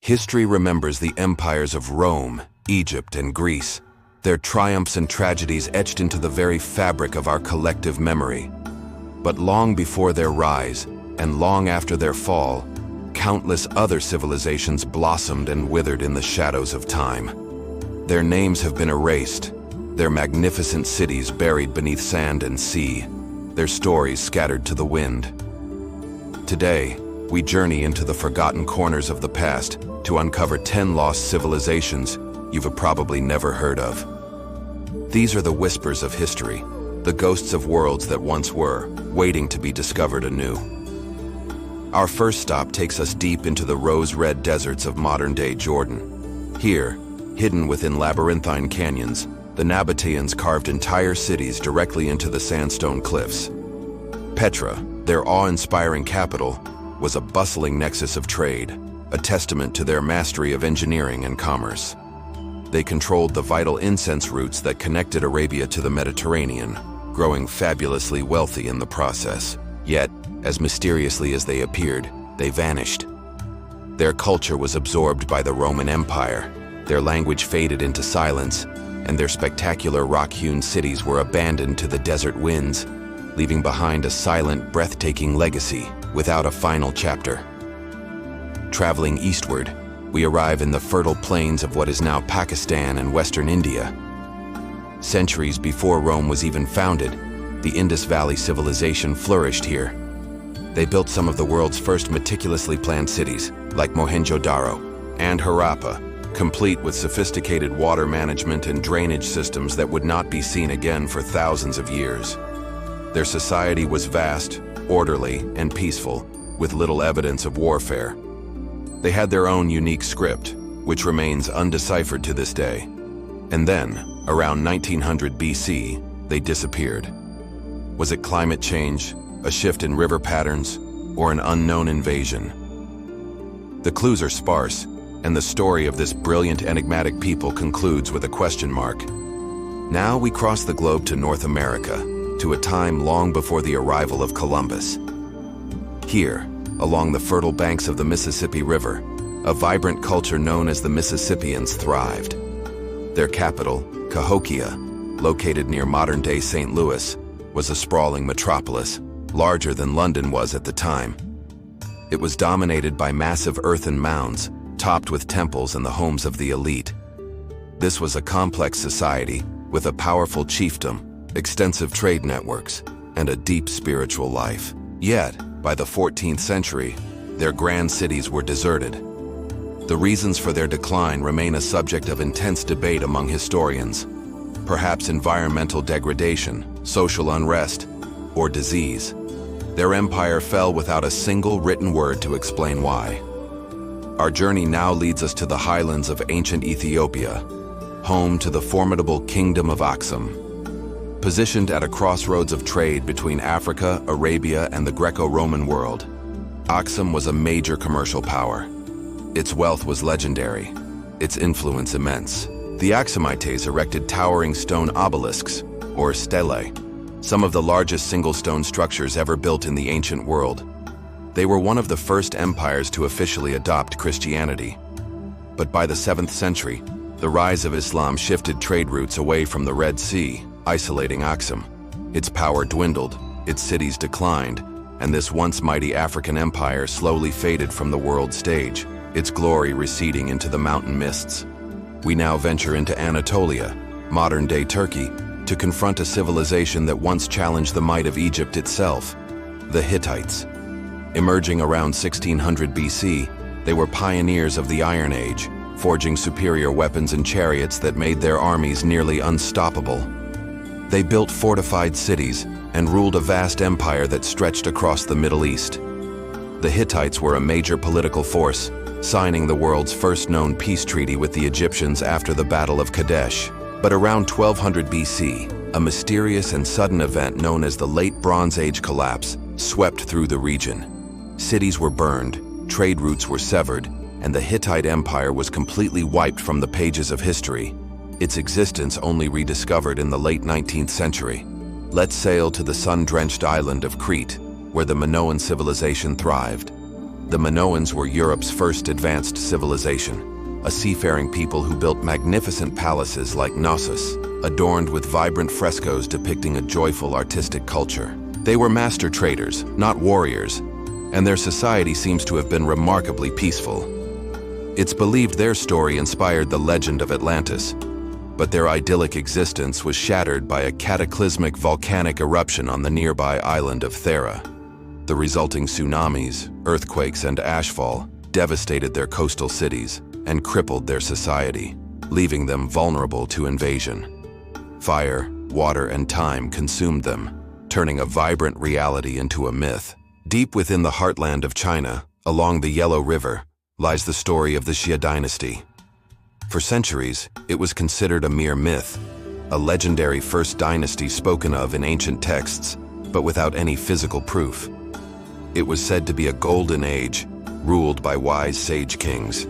History remembers the empires of Rome, Egypt, and Greece, their triumphs and tragedies etched into the very fabric of our collective memory. But long before their rise, and long after their fall, countless other civilizations blossomed and withered in the shadows of time. Their names have been erased, their magnificent cities buried beneath sand and sea, their stories scattered to the wind. Today, we journey into the forgotten corners of the past to uncover 10 lost civilizations you've probably never heard of. These are the whispers of history, the ghosts of worlds that once were, waiting to be discovered anew. Our first stop takes us deep into the rose-red deserts of modern-day Jordan. Here, hidden within labyrinthine canyons, the Nabateans carved entire cities directly into the sandstone cliffs. Petra, their awe-inspiring capital, was a bustling nexus of trade, a testament to their mastery of engineering and commerce. They controlled the vital incense routes that connected Arabia to the Mediterranean, growing fabulously wealthy in the process. Yet, as mysteriously as they appeared, they vanished. Their culture was absorbed by the Roman Empire, their language faded into silence, and their spectacular rock-hewn cities were abandoned to the desert winds, leaving behind a silent, breathtaking legacy without a final chapter. Traveling eastward, we arrive in the fertile plains of what is now Pakistan and Western India. Centuries before Rome was even founded, the Indus Valley civilization flourished here. They built some of the world's first meticulously planned cities, like Mohenjo-Daro and Harappa, complete with sophisticated water management and drainage systems that would not be seen again for thousands of years. Their society was vast, orderly, and peaceful, with little evidence of warfare. They had their own unique script, which remains undeciphered to this day. And then, around 1900 BC, they disappeared. Was it climate change, a shift in river patterns, or an unknown invasion? The clues are sparse, and the story of this brilliant, enigmatic people concludes with a question mark. Now we cross the globe to North America, to a time long before the arrival of Columbus. Here, along the fertile banks of the Mississippi River, a vibrant culture known as the Mississippians thrived. Their capital, Cahokia, located near modern-day St. Louis, was a sprawling metropolis, larger than London was at the time. It was dominated by massive earthen mounds, topped with temples and the homes of the elite. This was a complex society with a powerful chiefdom, extensive trade networks, and a deep spiritual life. Yet, by the 14th century, their grand cities were deserted. The reasons for their decline remain a subject of intense debate among historians. Perhaps environmental degradation, social unrest, or disease. Their empire fell without a single written word to explain why. Our journey now leads us to the highlands of ancient Ethiopia, home to the formidable Kingdom of Aksum. Positioned at a crossroads of trade between Africa, Arabia, and the Greco-Roman world, Aksum was a major commercial power. Its wealth was legendary, its influence immense. The Aksumites erected towering stone obelisks, or stelae, some of the largest single stone structures ever built in the ancient world. They were one of the first empires to officially adopt Christianity. But by the 7th century, the rise of Islam shifted trade routes away from the Red Sea, isolating Aksum. Its power dwindled, its cities declined, and this once mighty African empire slowly faded from the world stage, its glory receding into the mountain mists. We now venture into Anatolia, modern-day Turkey, to confront a civilization that once challenged the might of Egypt itself, the Hittites. Emerging around 1600 BC, they were pioneers of the Iron Age, forging superior weapons and chariots that made their armies nearly unstoppable. They built fortified cities and ruled a vast empire that stretched across the Middle East. The Hittites were a major political force, signing the world's first known peace treaty with the Egyptians after the Battle of Kadesh. But around 1200 BC, a mysterious and sudden event known as the Late Bronze Age collapse swept through the region. Cities were burned, trade routes were severed, and the Hittite Empire was completely wiped from the pages of history, its existence only rediscovered in the late 19th century. Let's sail to the sun-drenched island of Crete, where the Minoan civilization thrived. The Minoans were Europe's first advanced civilization, a seafaring people who built magnificent palaces like Knossos, adorned with vibrant frescoes depicting a joyful artistic culture. They were master traders, not warriors, and their society seems to have been remarkably peaceful. It's believed their story inspired the legend of Atlantis, but their idyllic existence was shattered by a cataclysmic volcanic eruption on the nearby island of Thera. The resulting tsunamis, earthquakes, and ashfall devastated their coastal cities and crippled their society, leaving them vulnerable to invasion. Fire, water, and time consumed them, turning a vibrant reality into a myth. Deep within the heartland of China, along the Yellow River, lies the story of the Xia dynasty. For centuries, it was considered a mere myth, a legendary first dynasty spoken of in ancient texts, but without any physical proof. It was said to be a golden age, ruled by wise sage kings.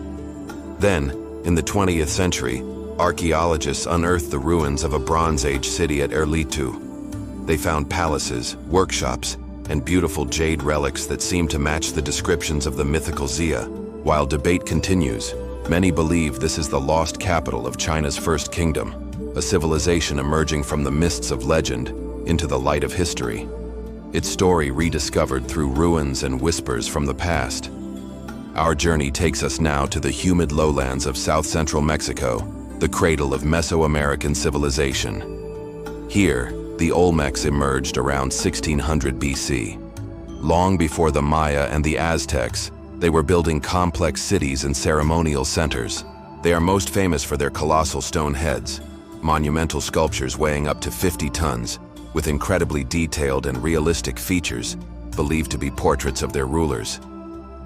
Then, in the 20th century, archaeologists unearthed the ruins of a Bronze Age city at Erlitou. They found palaces, workshops, and beautiful jade relics that seemed to match the descriptions of the mythical Xia. While debate continues, many believe this is the lost capital of China's first kingdom, a civilization emerging from the mists of legend into the light of history. Its story rediscovered through ruins and whispers from the past. Our journey takes us now to the humid lowlands of south-central Mexico, the cradle of Mesoamerican civilization. Here, the Olmecs emerged around 1600 BC. Long before the Maya and the Aztecs, they were building complex cities and ceremonial centers. They are most famous for their colossal stone heads, monumental sculptures weighing up to 50 tons, with incredibly detailed and realistic features, believed to be portraits of their rulers.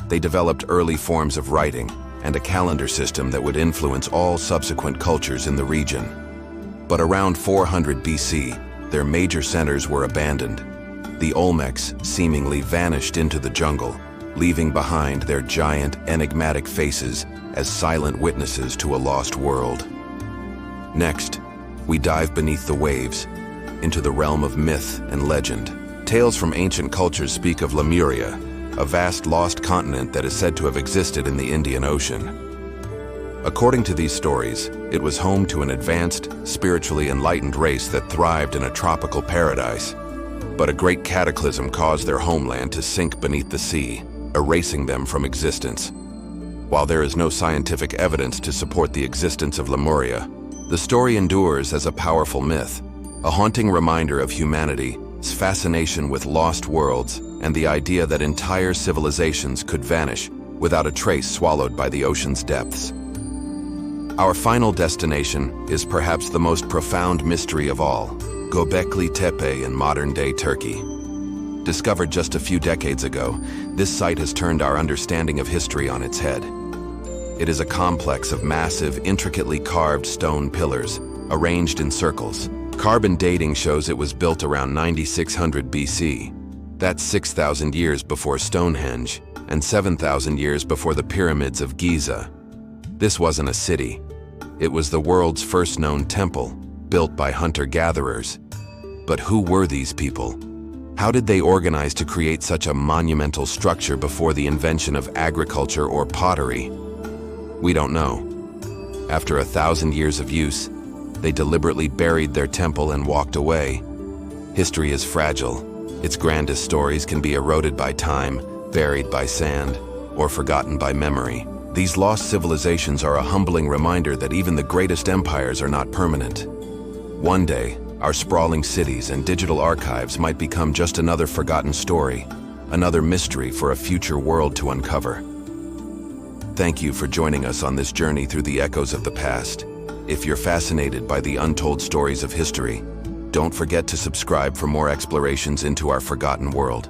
They developed early forms of writing and a calendar system that would influence all subsequent cultures in the region. But around 400 BC, their major centers were abandoned. The Olmecs seemingly vanished into the jungle, leaving behind their giant, enigmatic faces as silent witnesses to a lost world. Next, we dive beneath the waves, into the realm of myth and legend. Tales from ancient cultures speak of Lemuria, a vast lost continent that is said to have existed in the Indian Ocean. According to these stories, it was home to an advanced, spiritually enlightened race that thrived in a tropical paradise. But a great cataclysm caused their homeland to sink beneath the sea, erasing them from existence. While there is no scientific evidence to support the existence of Lemuria, the story endures as a powerful myth, a haunting reminder of humanity's fascination with lost worlds and the idea that entire civilizations could vanish without a trace swallowed by the ocean's depths. Our final destination is perhaps the most profound mystery of all, Göbekli Tepe in modern-day Turkey. Discovered just a few decades ago, this site has turned our understanding of history on its head. It is a complex of massive, intricately carved stone pillars, arranged in circles. Carbon dating shows it was built around 9600 BC. That's 6,000 years before Stonehenge, and 7,000 years before the pyramids of Giza. This wasn't a city. It was the world's first known temple, built by hunter-gatherers. But who were these people? How did they organize to create such a monumental structure before the invention of agriculture or pottery? We don't know. After 1,000 years of use, they deliberately buried their temple and walked away. History is fragile. Its grandest stories can be eroded by time, buried by sand, or forgotten by memory. These lost civilizations are a humbling reminder that even the greatest empires are not permanent. One day, our sprawling cities and digital archives might become just another forgotten story, another mystery for a future world to uncover. Thank you for joining us on this journey through the echoes of the past. If you're fascinated by the untold stories of history, don't forget to subscribe for more explorations into our forgotten world.